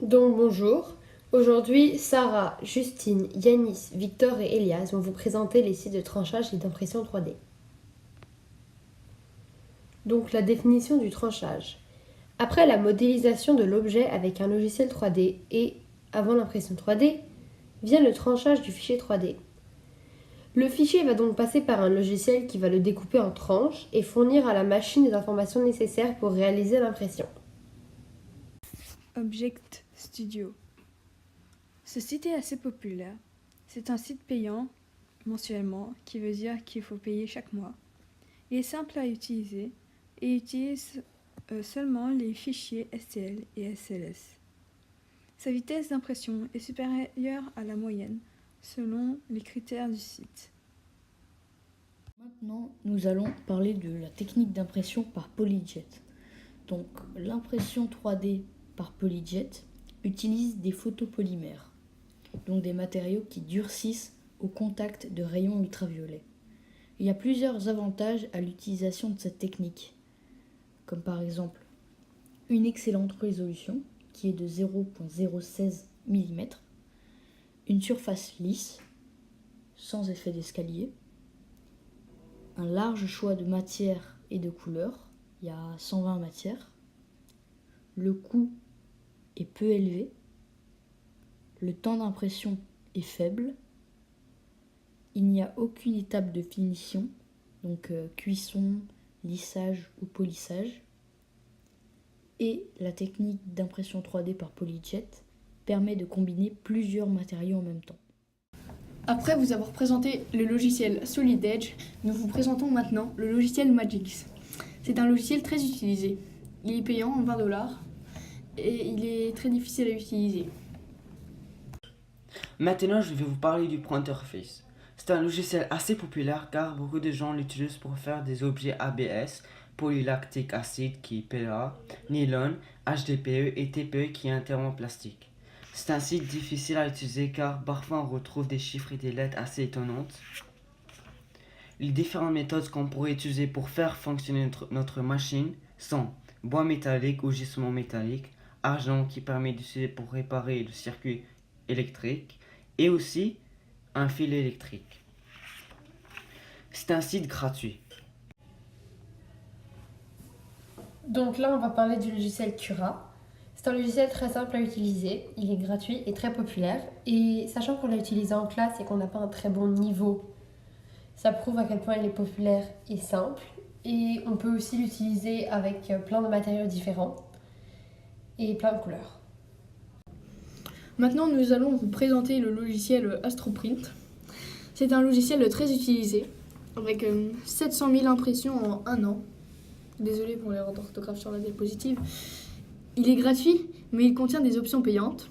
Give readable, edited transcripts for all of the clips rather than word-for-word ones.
Donc bonjour, aujourd'hui Sarah, Justine, Yanis, Victor et Elias vont vous présenter les sites de tranchage et d'impression 3D. Donc la définition du tranchage. Après la modélisation de l'objet avec un logiciel 3D et avant l'impression 3D, vient le tranchage du fichier 3D. Le fichier va donc passer par un logiciel qui va le découper en tranches et fournir à la machine les informations nécessaires pour réaliser l'impression. Object Studio. Ce site est assez populaire. C'est un site payant mensuellement, qui veut dire qu'il faut payer chaque mois. Il est simple à utiliser et utilise seulement les fichiers STL et SLS. Sa vitesse d'impression est supérieure à la moyenne selon les critères du site. Maintenant, nous allons parler de la technique d'impression par PolyJet. Donc, l'impression 3D par PolyJet utilise des photopolymères, donc des matériaux qui durcissent au contact de rayons ultraviolets. Il y a plusieurs avantages à l'utilisation de cette technique, comme par exemple une excellente résolution qui est de 0,016 mm, une surface lisse, sans effet d'escalier, un large choix de matières et de couleurs, il y a 120 matières, le coût est peu élevé, le temps d'impression est faible, il n'y a aucune étape de finition, donc cuisson, lissage ou polissage, et la technique d'impression 3D par PolyJet permet de combiner plusieurs matériaux en même temps. Après vous avoir présenté le logiciel Solid Edge, nous vous présentons maintenant le logiciel Magix. C'est un logiciel très utilisé. Il est payant, 20$ et il est très difficile à utiliser. Maintenant, je vais vous parler du Printerface. C'est un logiciel assez populaire car beaucoup de gens l'utilisent pour faire des objets ABS, polylactic acid qui est PLA, nylon, HDPE et TPE qui est un terme en plastique. C'est un site difficile à utiliser car parfois on retrouve des chiffres et des lettres assez étonnantes. Les différentes méthodes qu'on pourrait utiliser pour faire fonctionner notre machine sont bois métallique ou gisement métallique, argent qui permet d'utiliser pour réparer le circuit électrique et aussi un fil électrique. C'est un site gratuit. Donc là, on va parler du logiciel Cura. C'est un logiciel très simple à utiliser, il est gratuit et très populaire. Et sachant qu'on l'a utilisé en classe et qu'on n'a pas un très bon niveau, ça prouve à quel point il est populaire et simple. Et on peut aussi l'utiliser avec plein de matériaux différents et plein de couleurs. Maintenant, nous allons vous présenter le logiciel AstroPrint. C'est un logiciel très utilisé, avec 700 000 impressions en un an. Désolé pour l'erreur d'orthographe sur la diapositive. Il est gratuit, mais il contient des options payantes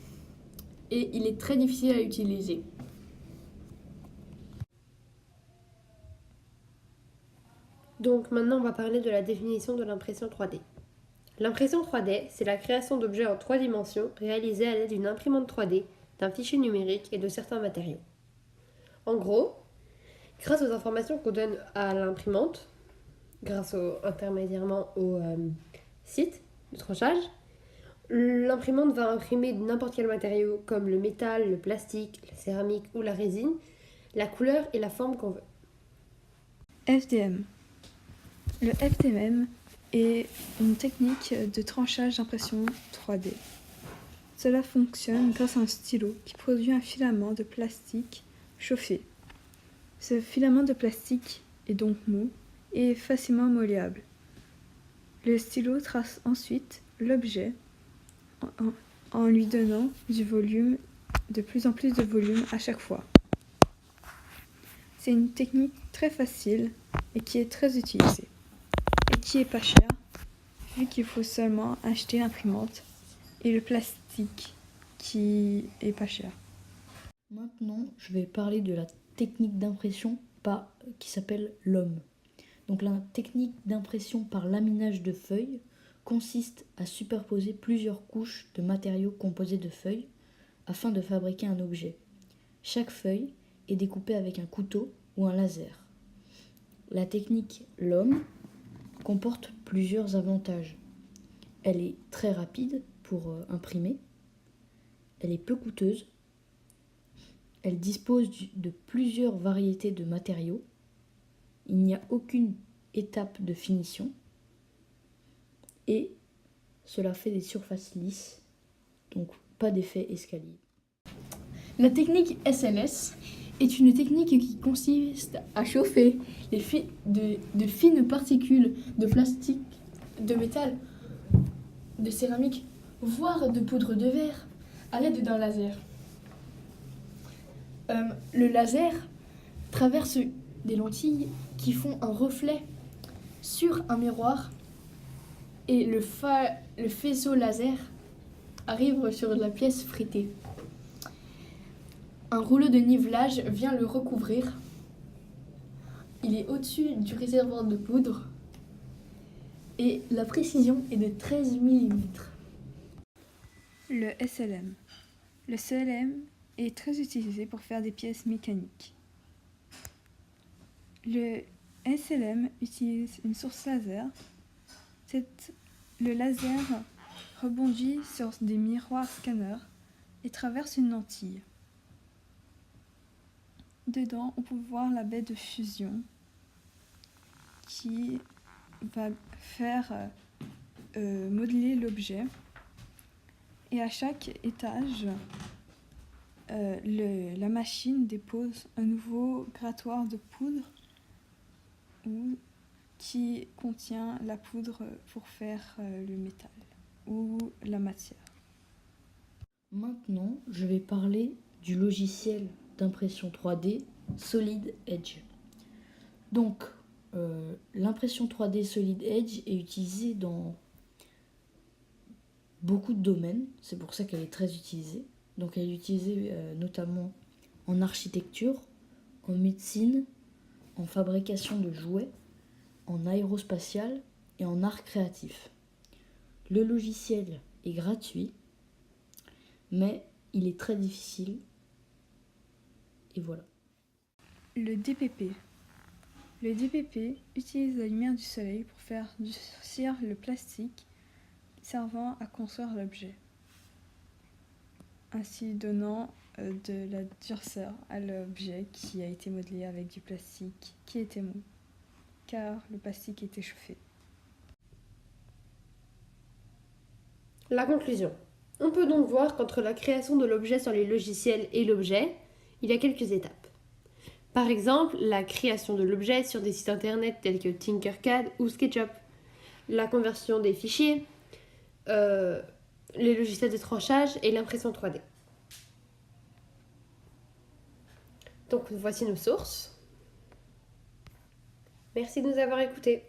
et il est très difficile à utiliser. Donc maintenant, on va parler de la définition de l'impression 3D. L'impression 3D, c'est la création d'objets en 3 dimensions réalisée à l'aide d'une imprimante 3D, d'un fichier numérique et de certains matériaux. En gros, grâce aux informations qu'on donne à l'imprimante, intermédiairement au site de tranchage, l'imprimante va imprimer n'importe quel matériau comme le métal, le plastique, la céramique ou la résine, la couleur et la forme qu'on veut. FDM. Le FDM est une technique de tranchage d'impression 3D. Cela fonctionne grâce à un stylo qui produit un filament de plastique chauffé. Ce filament de plastique est donc mou et facilement molléable. Le stylo trace ensuite l'objet en lui donnant du volume, de plus en plus de volume à chaque fois. C'est une technique très facile et qui est très utilisée et qui est pas chère vu qu'il faut seulement acheter l'imprimante et le plastique qui est pas cher. Maintenant, je vais parler de la technique d'impression qui s'appelle l'OM. Donc la technique d'impression par laminage de feuilles consiste à superposer plusieurs couches de matériaux composés de feuilles afin de fabriquer un objet. Chaque feuille est découpée avec un couteau ou un laser. La technique LOM comporte plusieurs avantages. Elle est très rapide pour imprimer. elle est peu coûteuse, elle dispose de plusieurs variétés de matériaux, il n'y a aucune étape de finition et cela fait des surfaces lisses, donc pas d'effet escalier. La technique SLS est une technique qui consiste à chauffer de fines particules de plastique, de métal, de céramique, voire de poudre de verre à l'aide d'un laser. Le laser traverse des lentilles qui font un reflet sur un miroir et le faisceau laser arrive sur la pièce fritée. Un rouleau de nivelage vient le recouvrir. Il est au-dessus du réservoir de poudre et la précision est de 13 mm. Le SLM. Le SLM est très utilisé pour faire des pièces mécaniques. Le SLM utilise une source laser. Le laser rebondit sur des miroirs scanners et traverse une lentille. Dedans, on peut voir la baie de fusion qui va faire modeler l'objet. Et à chaque étage, la machine dépose un nouveau grattoir de poudre qui contient la poudre pour faire le métal ou la matière. Maintenant, je vais parler du logiciel d'impression 3D Solid Edge. Donc, l'impression 3D Solid Edge est utilisée dans beaucoup de domaines, c'est pour ça qu'elle est très utilisée. Donc elle est utilisée notamment en architecture, en médecine, en fabrication de jouets, en aérospatial et en art créatif. Le logiciel est gratuit, mais il est très difficile. Et voilà. Le DPP. Le DPP utilise la lumière du soleil pour faire durcir le plastique, servant à construire l'objet, ainsi donnant de la durceur à l'objet qui a été modelé avec du plastique qui était mou, car le plastique était chauffé. La conclusion. On peut donc voir qu'entre la création de l'objet sur les logiciels et l'objet, il y a quelques étapes. Par exemple, la création de l'objet sur des sites internet tels que Tinkercad ou SketchUp, la conversion des fichiers, les logiciels de tranchage et l'impression 3D. Donc voici nos sources. Merci de nous avoir écoutés.